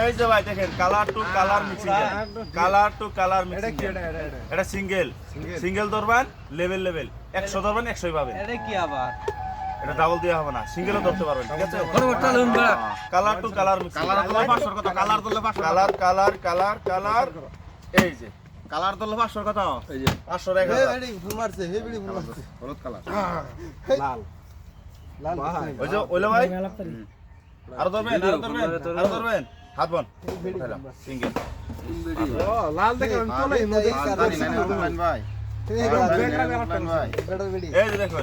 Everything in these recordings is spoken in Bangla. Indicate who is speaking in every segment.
Speaker 1: এই যে ভাই দেখেন colour to colour mixing colour to colour mixing এটা সিঙ্গেল সিঙ্গেল ধরবেন লেভেল লেভেল 100 ধরবেন 100ই পাবেন।
Speaker 2: এটা কি আবার
Speaker 1: এটা ডাবল দেওয়া হবে না, সিঙ্গেলও ধরতে পারবেন। ঠিক আছে, colour to colour mixing.
Speaker 3: Colour ধরলে 500 কত? কালার ধরলে 500
Speaker 1: কালার কালার কালার কালার এই যে
Speaker 3: কালার ধরলে 500 কত?
Speaker 1: এই যে 500 টাকা
Speaker 2: ফুল মারছে হেভি ফুল মারছে
Speaker 3: হলুদ কালার
Speaker 2: লাল লাল
Speaker 1: ওই যে ওইলো ভাই আর ধরবেন আর ধরবেন হাত বন সিঙ্গেল
Speaker 2: ও লাল দেখেন চলে
Speaker 3: ভাই
Speaker 1: এই যে দেখুন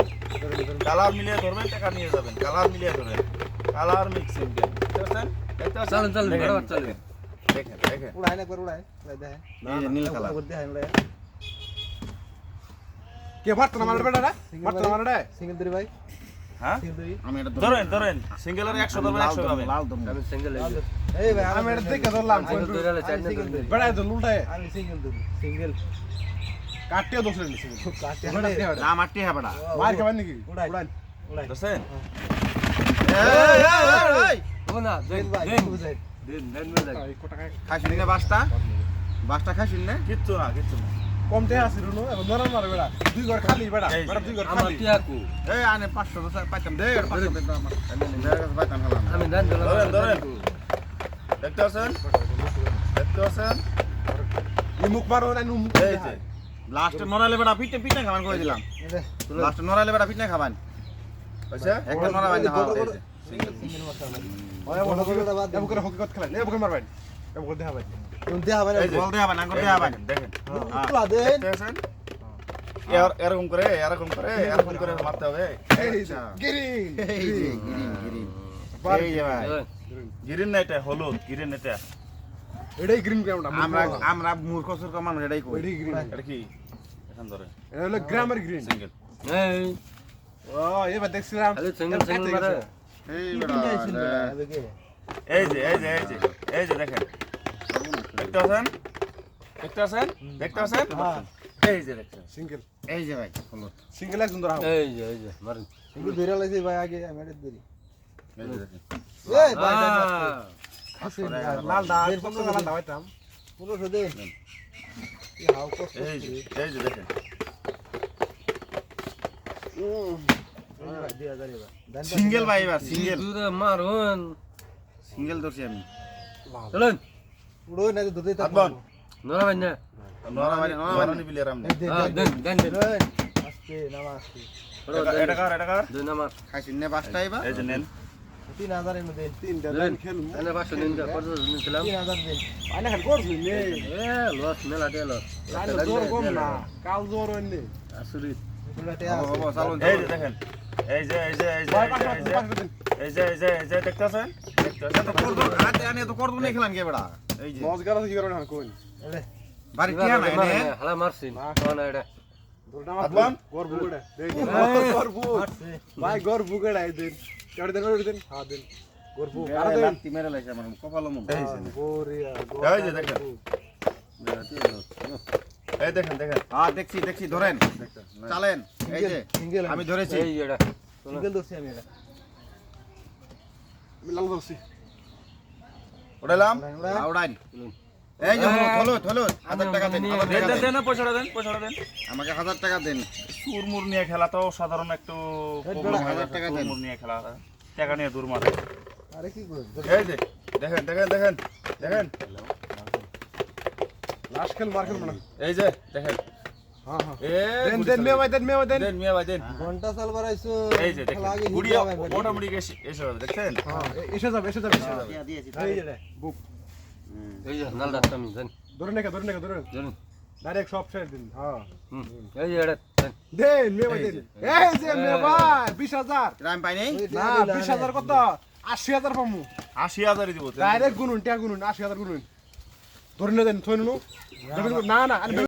Speaker 1: কালার মিলিয়ে ধরবেন টাকা নিয়ে যাবেন, কালার মিলিয়ে ধরবেন কালার মিক্সিং দেখছেন
Speaker 2: চলেন চলেন বরাবর চলেন
Speaker 1: দেখেন দেখেন
Speaker 2: উড়াই না করে উড়াই দেখেন
Speaker 3: এই নীল কালার
Speaker 2: করতে হয় উড়াই
Speaker 4: কে ভাত না মারবে না ভাত না মারবে
Speaker 2: সিঙ্গেল ধরি ভাই
Speaker 1: হ্যাঁ
Speaker 2: সিঙ্গেল ধরি
Speaker 3: আমি এটা
Speaker 1: ধরেন ধরেন সিঙ্গেলের 100 ধরবেন 100 পাবেন।
Speaker 3: লাল ধরব
Speaker 2: আমি সিঙ্গেল এই ভাই
Speaker 4: আমি এটা দেখে ধরলাম
Speaker 2: আমি ধরে চাই না ধরি
Speaker 4: বেড়া তো লুলটায়
Speaker 2: আমি সিঙ্গেল ধরি সিঙ্গেল
Speaker 4: কাটিয়ে দোষ রেন
Speaker 2: কাটে
Speaker 3: না মাটি হবে না
Speaker 4: মার খাবেন নাকি
Speaker 2: উড়াই উড়াই
Speaker 1: দেখছেন
Speaker 3: এই
Speaker 2: ও না দেন ভাই বুঝাই দেন দেন বুঝাই
Speaker 3: খাইছিস না বাসটা খাইছিস না?
Speaker 1: কিচ্ছু না কিচ্ছু না
Speaker 4: কম দেয়া আছে রুনো এখন নরম মার বেড়া দুই ঘর খালি বেড়া বেড়া দুই ঘর
Speaker 2: আমার
Speaker 4: খালি
Speaker 2: টিয়াকু
Speaker 3: এই আনে 500 তো পাইতাম দে 500 দিন আমার পাইতাম হলাম
Speaker 2: আমি দেন
Speaker 1: ধরেন ধরেন দেখতে আছেন দেখতে আছেন
Speaker 4: এই মুখ মারো না মুখ
Speaker 1: এই যে
Speaker 3: লাস্টে নরালে বেটা পিঠে খাবান কই দিলাম লাস্টে নরালে বেটা পিঠে খাবান
Speaker 1: হইছে
Speaker 3: একটা নরা বাইনা
Speaker 2: সিঙ্গেল মশলা
Speaker 4: ওই বড় করে বাদ দেব করে হকিকত খেলা নে বুকে মারবেন এম করে দেখাবেন
Speaker 2: তুমি দেয়া হবে না
Speaker 1: এই যে
Speaker 3: বল দে হবে না করে দে হবে
Speaker 1: দেখেন
Speaker 2: তোলা দেন
Speaker 1: দেখতে আছেন এরকম করে এরকম করে মারতে হবে।
Speaker 4: এই গ্রিন
Speaker 3: এই যে গ্রিন এই যে ভাই
Speaker 1: গ্রিন না এটা হলুদ গ্রিন এটা
Speaker 4: এটাই গ্রিন গ্রাউন্ড
Speaker 3: আমরা আমরা মূর্খ সুর্খ মানুষ এটাই কই
Speaker 4: এটাই গ্রিন
Speaker 1: এটা কি এখন ধরে
Speaker 4: এটা হলো গ্রামের গ্রিন
Speaker 1: সিঙ্গেল
Speaker 2: এই
Speaker 4: ও এবার দেখছিলাম
Speaker 2: খালি সিঙ্গেল সিঙ্গেল মারে
Speaker 3: এই
Speaker 1: এই যে এই যে এই যে এই যে দেখেন দেখতে আছেন দেখতে আছেন দেখতে আছেন এই যে দেখতে
Speaker 4: সিঙ্গেল
Speaker 3: এই যে ভাই হলুদ
Speaker 4: সিঙ্গেল একজন ধরা
Speaker 2: এই যে মারেন সিঙ্গেল ধরে লাইছে ভাই আগে আমি এটা ধরি
Speaker 1: এই যে দেখেন
Speaker 2: এই ভাই
Speaker 4: লাল দা কত লাল দা হইতাম
Speaker 2: পুরো সদে কি হাউ কষ্ট
Speaker 1: এই যে দেখেন
Speaker 3: সিঙ্গেল ভাই এবার সিঙ্গেল
Speaker 2: দূরে মারুন
Speaker 3: সিঙ্গেল ধরছি আমি
Speaker 2: চলেন পুরো না ধরতে
Speaker 1: হাত বন
Speaker 2: নরা ভাই না
Speaker 1: নরা নিবিলে রাম
Speaker 2: দেন দেন দেন আস্তে নামা আস্তে
Speaker 1: এটা কার
Speaker 2: দেন আমার
Speaker 3: খাইছিস না বাসটা এবার
Speaker 1: এই যে নেন
Speaker 2: 3000 এর মধ্যে
Speaker 4: তিনটা
Speaker 2: দেন
Speaker 4: খেলুম
Speaker 2: এনে 500 দিন কত নিছিলাম
Speaker 4: 3000
Speaker 2: 3000
Speaker 4: দিন আইনা খালি করছুই নে
Speaker 2: এ লস মেলা দে লস
Speaker 4: আইনা জোর কম না কাল জোর হইনি
Speaker 2: আসুরি
Speaker 3: বাবা চালুন
Speaker 1: এই যে দেখেন এই যে এই যে এই যে এই যে এই যে এই যে দেখতে আছেন দেখতে আছেন
Speaker 3: তো করব হাতে আনে তো করব না খেলাম কে বড়া এই যে
Speaker 4: মজ গারা কি করে না কোন
Speaker 2: এলে
Speaker 3: বাড়ি কি না এনে
Speaker 2: হালা মারছিন কোন এটা
Speaker 4: দোলটা
Speaker 1: হাত
Speaker 4: মার
Speaker 1: বন
Speaker 4: গর বুগড়া দেখ গর বুগ ভাই গর বুগড়া এই দিন কেড়ে দেন করে দিন হ্যাঁ দিন গর বুগ আর দেন
Speaker 3: লাত্তি মেরে লাইছে আমার কপালও মন
Speaker 1: এই যে
Speaker 4: গোরিয়া
Speaker 1: এই যে দেখেন এই দেখেন দেখেন
Speaker 3: হ্যাঁ দেখছি ধরেন চালেন এই যে
Speaker 2: সিঙ্গেল
Speaker 3: আমি ধরেছি
Speaker 2: এই এটা সিঙ্গেল ধরছি আমি এটা
Speaker 4: মিলাল দছি
Speaker 1: উড়ালাম
Speaker 3: আউড়ান এই যে হলুদ 1000 টাকা দেন
Speaker 1: দেন দেন দেন পয়সাটা দেন
Speaker 3: আমাকে 1000 টাকা দেন
Speaker 1: সুরমুর নিয়ে খেলা তো সাধারণ একটু প্রবলেম হয়
Speaker 3: 1000 টাকা দেন
Speaker 1: সুরমুর নিয়ে খেলা টাকা নিয়ে দূর মারে
Speaker 2: আরে কি কর
Speaker 1: এই যে দেখেন দেখেন দেখেন দেখেন
Speaker 4: লাশ খেল মার খেল মানে
Speaker 1: এই যে দেখেন
Speaker 4: হ্যাঁ হ্যাঁ
Speaker 1: এ
Speaker 4: দেন দেন মে ভাই দেন
Speaker 1: দেন মিয়া ভাই দেন
Speaker 2: ঘন্টা চাল বাড়াইছো
Speaker 1: এই যে দেখেন
Speaker 2: আগে
Speaker 1: গুড়িয়া মোটামুটি এসে যাবে দেখছেন
Speaker 4: হ্যাঁ এসে যাবে
Speaker 3: দিয়েছি
Speaker 2: এই যে
Speaker 4: বুক
Speaker 2: এই যে নাল দাস্তা আমি জান
Speaker 4: ধরে ধরে
Speaker 2: জান
Speaker 4: ডাইরেক্ট সব ছেড়ে দিন হ্যাঁ
Speaker 2: এই যে এটা
Speaker 4: দেন মে ভাই দেন এই যে মে ভাই 20000
Speaker 3: রাম পাই নাই
Speaker 4: না 20000 কত 80000 পামু
Speaker 1: 80000 দিব
Speaker 4: ডাইরেক্ট গুনুন 80000 গুনুন ধরে দেন থইনুন না না